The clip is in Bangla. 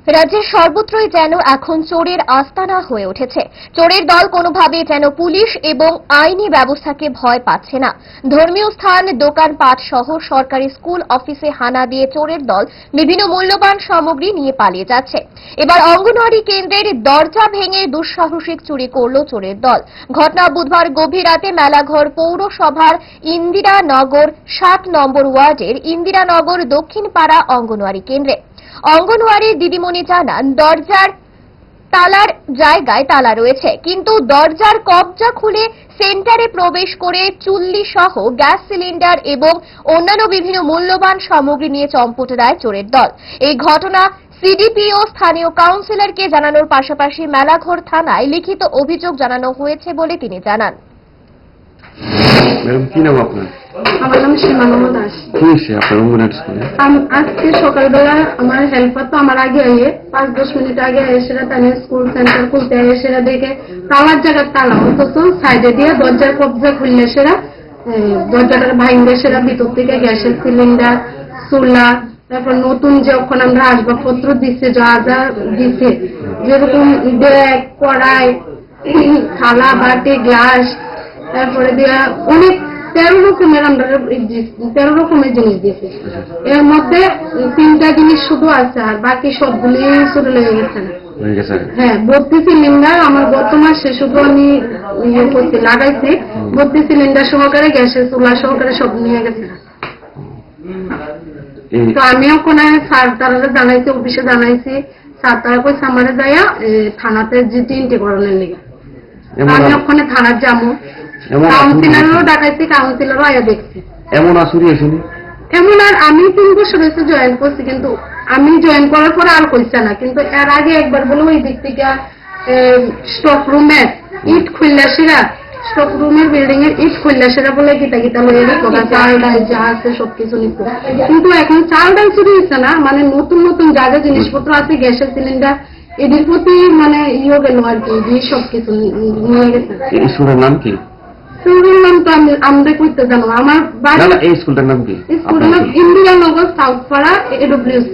রাজ্যের সর্বত্রই যেন এখন চোরের আস্তানা হয়ে উঠেছে। চোরের দল কোনোভাবে যেন পুলিশ এবং আইনি ব্যবস্থাকে ভয় পাচ্ছে না। ধর্মীয় স্থান, দোকানপাট সহ সরকারি স্কুল, অফিসে হানা দিয়ে চোরের দল বিভিন্ন মূল্যবান সামগ্রী নিয়ে পালিয়ে যাচ্ছে। এবার অঙ্গনওয়াড়ি কেন্দ্রের দরজা ভেঙে দুঃসাহসিক চুরি করল চোরের দল। ঘটনা বুধবার গভীর রাতে মেলাঘর পৌরসভার ইন্দিরানগর 7 নম্বর ওয়ার্ডের ইন্দিরানগর দক্ষিণ পাড়া অঙ্গনওয়াড়ি কেন্দ্রে। অঙ্গনওয়াড়ির দিদিমণি জানান, দরজার তালার জায়গায় তালা রয়েছে, কিন্তু দরজার কবজা খুলে সেন্টারে প্রবেশ করে চুল্লি সহ গ্যাস সিলিন্ডার এবং অন্যান্য বিভিন্ন মূল্যবান সামগ্রী নিয়ে চম্পট দেয় চোরের দল। এই ঘটনা সিডিপিও স্থানীয় কাউন্সিলরকে জানানোর পাশাপাশি মেলাঘর থানায় লিখিত অভিযোগ জানানো হয়েছে বলে তিনি জানান। ম্যাডাম, কি নাম আপনার? আমার নাম সীমা মোহাম্মদ দাস। কি হয়েছে আপনার অঙ্গনওয়াড়ি স্কুলে? আজকে সকালবেলা আমার হেল্পার তো আমার আগে আইয়ে 5-10 মিনিট আগে এসেরা তাই স্কুল সেন্টার খুলতে এসেরা দেখে তালার জায়গার তালা, অথচ সাইডে দিয়ে দরজার কবজা খুললে সেরা দরজাটার ভাঙলে সেরা ভিতর থেকে গ্যাসের সিলিন্ডার, চুলা, তারপর নতুন যখন আমরা আসবাবপত্র দিচ্ছে, যা যা দিচ্ছে, যেরকম ব্যাগ, কড়াই, থালা, বাটি, গ্লাস, তারপরে দিয়া অনেক 13 রকমের আমরা 13 রকমের জিনিস দিয়েছে। এর মধ্যে 3টা জিনিস শুধু আছে, আর বাকি সবগুলি চুরি লেগে গেছে না। হ্যাঁ, 32 সিলিন্ডার আমার গত মাসে শুধু আমি করতে লাগাইছি, 32 সিলিন্ডার সহকারে গ্যাসের চুলা সহকারে সব নিয়ে গেছে। তো আমিও কোনো স্যার তারা জানাইছি, অফিসে জানাইছি, স্যার তারা কইছে আমারে যাইয়া থানাতে জিটি করানোর লেগে। আমি ওখানে থানার যাবো, কাউন্সিলরও ডাকাইছি, কাউন্সিলরও আয়া দেখছি। এমন আসুরি আসেনি এমন। আর আমি 3 বছর হয়েছে জয়েন করছি, কিন্তু আমি জয়েন করার পরে আর কইছে না। কিন্তু এর আগে একবার বলে ওই দিক থেকে স্টক রুমের ইট খুললে সেরা, স্টক রুমের বিল্ডিং এর ইট খুললে সেরা বলে গীতা গীতা লয়ে চাল ডাল যা আছে সবকিছু নিচ্ছে। কিন্তু এখন চাল ডাল চুরি হচ্ছে না, মানে নতুন নতুন যা যা জিনিসপত্র আছে, গ্যাসের সিলিন্ডার, এদের প্রতি মানে গেল আর কি, দিয়ে সবকিছু নিয়ে গেছে। এই স্কুলের নাম কি? স্কুলের নাম তো আমরা কইতে জানো। আমার বাড়ি। এই স্কুলটার নাম কি? স্কুলের নাম ইন্দিরানগর সাউথ পাড়া AWC।